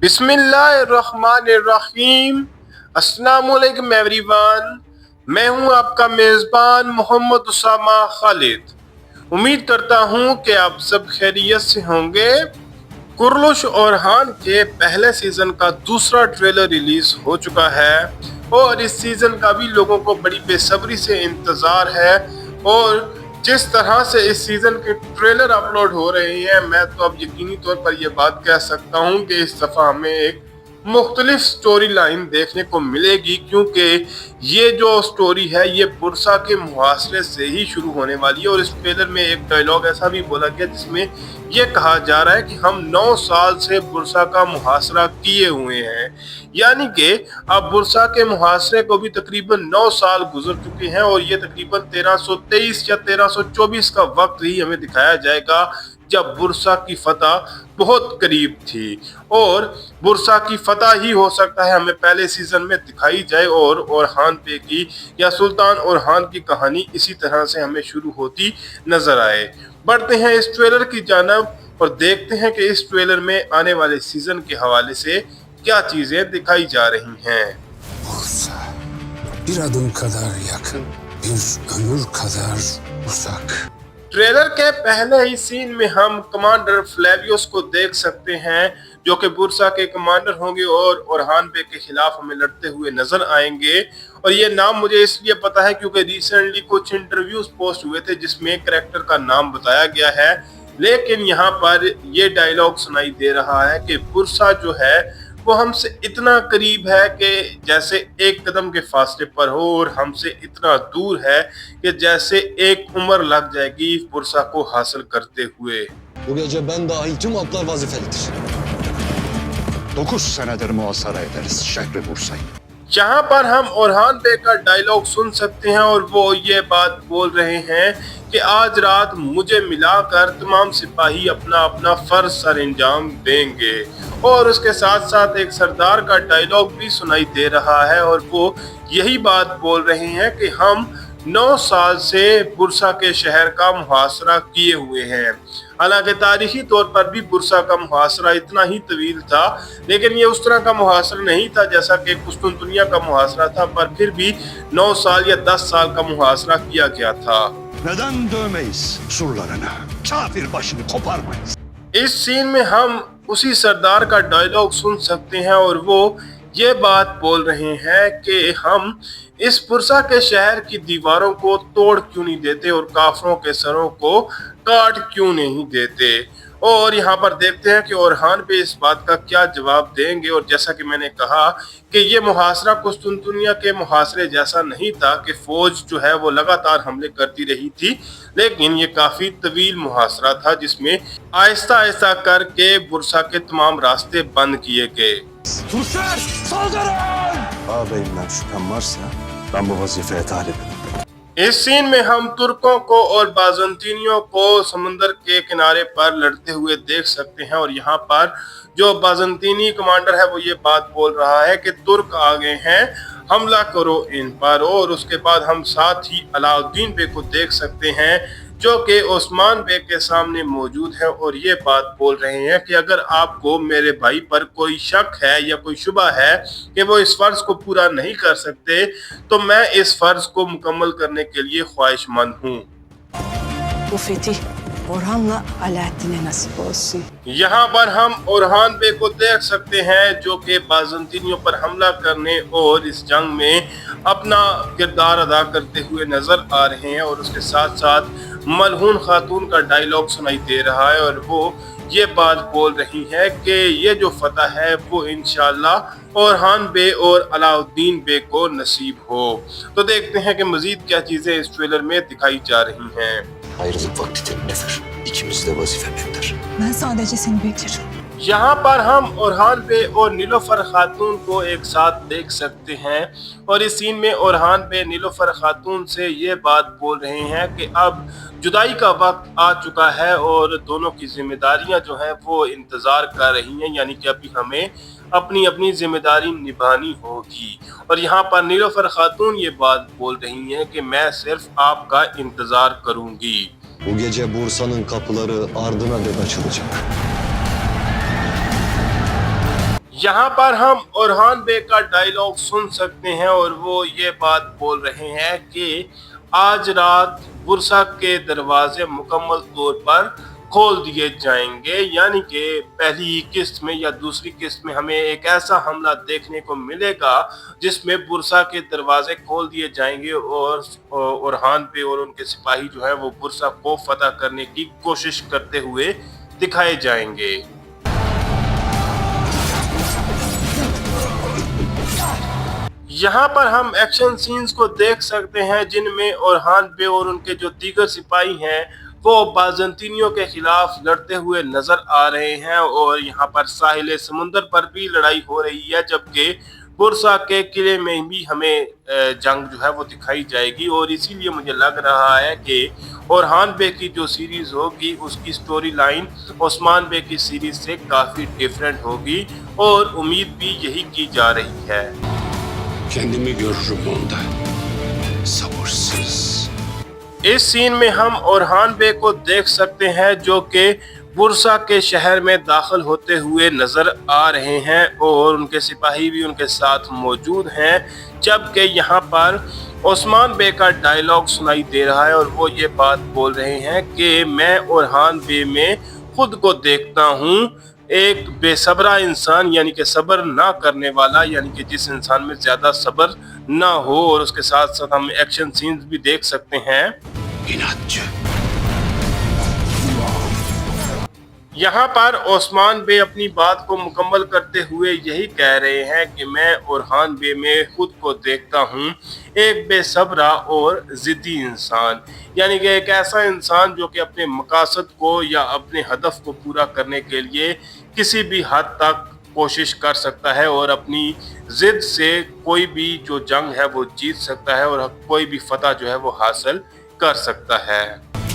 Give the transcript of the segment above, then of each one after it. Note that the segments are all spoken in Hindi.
बिस्मिल्लाहिर्रहमानिर्रहीम। अस्सलामुअलैकुम एवरीवन। मैं हूं आपका मेज़बान मोहम्मद उसामा खालिद। उम्मीद करता हूं कि आप सब खैरियत से होंगे। कुर्लुश और हान के पहले सीजन का दूसरा ट्रेलर रिलीज हो चुका है और इस सीजन का भी लोगों को बड़ी बेसब्री से इंतज़ार है। और जिस तरह से इस सीजन के ट्रेलर अपलोड हो रहे हैं, मैं तो अब यकीनी तौर पर यह बात कह सकता हूं कि इस दफ़ा हमें एक मुख्तलिफ स्टोरी लाइन देखने को मिलेगी, क्योंकि ये जो स्टोरी है ये बुरसा के मुहासरे से ही शुरू होने वाली है। और इस ट्रेलर में एक डायलॉग ऐसा भी बोला गया जिसमें ये कहा जा रहा है कि हम 9 साल से बुरसा का मुहासरा किए हुए हैं, यानी कि अब बुरसा के मुहासरे को भी तकरीबन 9 साल गुजर चुके हैं और ये तकरीबन 1323 या 1324 का वक्त ही हमें दिखाया जाएगा जब बुरसा की फतह बहुत करीब थी। और बुरसा की फतह ही हो सकता है हमें पहले सीजन में दिखाई जाए और ओरहान पे की या सुल्तान ओरहान की कहानी इसी तरह से हमें शुरू होती नजर आए। बढ़ते हैं इस ट्रेलर की जानब और देखते हैं कि इस ट्रेलर में आने वाले सीजन के हवाले से क्या चीजें दिखाई जा रही हैं। bir adım kadar yakın, bir ömür kadar uzak। Trailer के पहले ही सीन में हम कमांडर फ्लेवियोस को देख सकते हैं, जो कि बुरसा के कमांडर होंगे और ओरहान बे के खिलाफ हमें लड़ते हुए नजर आएंगे। और ये नाम मुझे इसलिए पता है क्योंकि रिसेंटली कुछ इंटरव्यूज पोस्ट हुए थे जिसमें कैरेक्टर का नाम बताया गया है, लेकिन यहाँ पर ये डायलॉग सुनाई दे रहा है कि बुरसा जो है वो हमसे इतना करीब है कि जैसे एक कदम के फासले पर हो और हमसे इतना दूर है कि जैसे एक उम्र लग जाएगी बुरसा को हासिल करते हुए। Bu gece ben dahil tüm atlar vazifelidir. 9 senedir muhasara ederiz şehri Bursa'yı. जहां पर हम ओरहान बे का डायलॉग सुन सकते हैं और वो ये बात बोल रहे हैं कि आज रात मुझे मिलाकर तमाम सिपाही अपना अपना फर्ज सर अंजाम देंगे। और उसके साथ साथ एक सरदार का डायलॉग भी सुनाई दे रहा है और वो यही बात बोल रहे हैं कि हम 9 साल से बुरसा के शहर का मुहासरा किए हुए हैं। हालांकि तारीखी तौर पर भी बुरसा का मुहासरा इतना ही तवील था, लेकिन ये उस तरह का मुहासरा नहीं था जैसा कि कुस्तुनतुनिया का मुहासरा था, पर फिर भी 9 साल या 10 साल का मुहासरा किया गया था। Neden dövmeyiz surlarını? Kafir başını koparmayız. इस सीन में हम उसी सरदार का डायलॉग सुन सकते हैं और वो ये बात बोल रहे हैं कि हम इस बुरसा के शहर की दीवारों को तोड़ क्यों नहीं देते और काफरों के सरों को काट क्यों नहीं देते। और यहाँ पर देखते हैं कि ओरहान पे इस बात का क्या जवाब देंगे। और जैसा कि मैंने कहा कि ये मुहासरा कुस्तुनतुनिया के मुहासरे जैसा नहीं था कि फौज जो है वो लगातार हमले करती रही थी, लेकिन ये काफी तवील मुहासरा था जिसमें आहिस्ता आहिस्ता करके बुरसा के तमाम रास्ते बंद किए गए। Türkler saldırın! Ağabeyimden şüphem varsa ben bu vazifeye talibim. इस सीन में हम तुर्कों को और बाजंतीनियों को समंदर के किनारे पर लड़ते हुए देख सकते हैं। और यहाँ पर जो बाजंतीनी कमांडर है वो ये बात बोल रहा है कि तुर्क आ गए हैं, हमला करो इन पर। और उसके बाद हम साथ ही अलाउद्दीन बे को देख सकते हैं जो कि ओस्मान बे के सामने मौजूद है और ये बात बोल रहे हैं कि अगर आपको मेरे भाई पर कोई शक है या कोई शुबा है कि वो इस फर्ज को पूरा नहीं कर सकते, तो मैं इस फर्ज को मुकम्मल करने के लिए ख्वाहिशमंद हूँ। Bu fetih Orhan'la Alaaddin'e nasip olsun. यहाँ पर हम ओरहान बे को देख सकते हैं जो कि बाजंतीनियों पर हमला करने और इस जंग में अपना किरदार अदा करते हुए नजर आ रहे हैं। और उसके साथ साथ मलहून खातून का डायलॉग सुनाई दे रहा है और वो ये बात बोल रही है कि ये जो फतह है वो इंशाअल्लाह ओरहान बे और अलाउद्दीन बे को नसीब हो। तो देखते हैं कि मजीद क्या चीजें इस ट्रेलर में दिखाई जा रही हैं। Ayrılık vakti temindedir. İkimiz de vazifemizdir. Ben sadece seni beklerim. यहाँ पर हम ओरहान बे और नीलोफर खातून को एक साथ देख सकते हैं और इस सीन में ओरहान बे नीलोफर खातून से ये बात बोल रहे हैं कि अब जुदाई का वक्त आ चुका है और दोनों की जिम्मेदारियां जो हैं वो इंतज़ार कर रही हैं, यानी कि अभी हमें अपनी अपनी जिम्मेदारी निभानी होगी। और यहाँ पर नीलोफर खातून ये बात बोल रही हैं कि मैं सिर्फ आपका इंतज़ार करूँगी। Bu gece Bursa'nın kapıları ardına dek açılacak. यहाँ पर हम ओरहान बे का डायलॉग सुन सकते हैं और वो ये बात बोल रहे हैं कि आज रात बुरसा के दरवाजे मुकम्मल तौर पर खोल दिए जाएंगे, यानी कि पहली किस्त में या दूसरी किस्त में हमें एक ऐसा हमला देखने को मिलेगा जिसमें बुरसा के दरवाजे खोल दिए जाएंगे और ओरहान बे और उनके सिपाही जो है वो बुरसा को फतह करने की कोशिश करते हुए दिखाए जाएंगे। यहाँ पर हम एक्शन सीन्स को देख सकते हैं जिनमें ओरहान बे और उनके जो दीगर सिपाही हैं वो बाज़ंतीनियों के खिलाफ लड़ते हुए नजर आ रहे हैं और यहाँ पर साहिल समुंदर पर भी लड़ाई हो रही है, जबकि बुरसा के किले में भी हमें जंग जो है वो दिखाई जाएगी। और इसीलिए मुझे लग रहा है कि ओरहान बे की जो सीरीज होगी उसकी स्टोरी लाइन ओस्मान बे की सीरीज से काफी डिफरेंट होगी और उम्मीद भी यही की जा रही है। Kendimi görürüm onda. Sabırsız. इस सीन में हम ओरहान बे को देख सकते हैं जो कि बुरसा के शहर में दाखिल होते हुए नजर आ रहे हैं और उनके सिपाही भी उनके साथ मौजूद हैं, जबकि यहाँ पर ओस्मान बे का डायलॉग सुनाई दे रहा है और वो ये बात बोल रहे हैं कि मैं ओरहान बे में खुद को देखता हूँ एक बेसब्रा इंसान, यानी कि सब्र ना करने वाला, यानी कि जिस इंसान में ज्यादा सब्र ना हो। और उसके साथ साथ हम एक्शन सीन्स भी देख सकते हैं। İnatçı. यहाँ पर ओस्मान बे अपनी बात को मुकम्मल करते हुए यही कह रहे हैं कि मैं ओरहान बे में खुद को देखता हूँ एक बेसब्रा और जिद्दी इंसान, यानी कि एक ऐसा इंसान जो कि अपने मकासद को या अपने हदफ को पूरा करने के लिए किसी भी हद तक कोशिश कर सकता है और अपनी जिद से कोई भी जो जंग है वो जीत सकता है और कोई भी फतह जो है वो हासिल कर सकता है।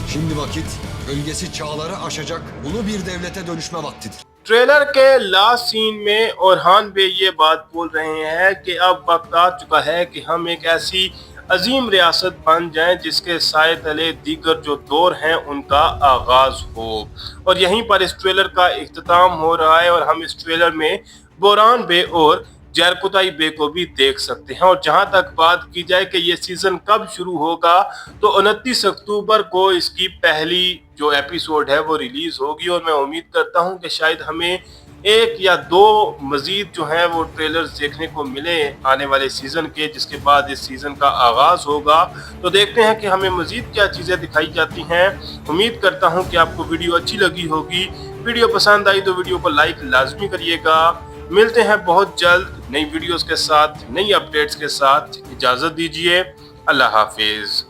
Şimdi vakit bölgesi çağları aşacak ulu bir devlete dönüşme vaktidir. Trailer के लास्ट सीन में ओरहान बे ये बात बोल रहे हैं कि अब वक्त आ चुका है कि हम एक ऐसी अजीम रियासत बन जाएं जिसके साए तले दीगर जो दौर हैं उनका आगाज हो। और यहीं पर इस ट्रेलर का इख्तिताम हो रहा है और हम इस ट्रेलर में बोरान बे और जरकुताई बे को भी देख सकते हैं। और जहां तक बात की जाए कि ये सीजन कब शुरू होगा, तो 29 अक्टूबर को इसकी पहली जो एपिसोड है वो रिलीज होगी और मैं उम्मीद करता हूं कि शायद हमें एक या दो मजीद जो हैं वो ट्रेलर्स देखने को मिले आने वाले सीजन के, जिसके बाद इस सीजन का आगाज होगा। तो देखते हैं कि हमें मजीद क्या चीज़ें दिखाई जाती हैं। उम्मीद करता हूं कि आपको वीडियो अच्छी लगी होगी। वीडियो पसंद आई तो वीडियो को लाइक लाजमी करिएगा। मिलते हैं बहुत जल्द नई वीडियोस के साथ, नई अपडेट्स के साथ। इजाज़त दीजिए। अल्लाह हाफिज़।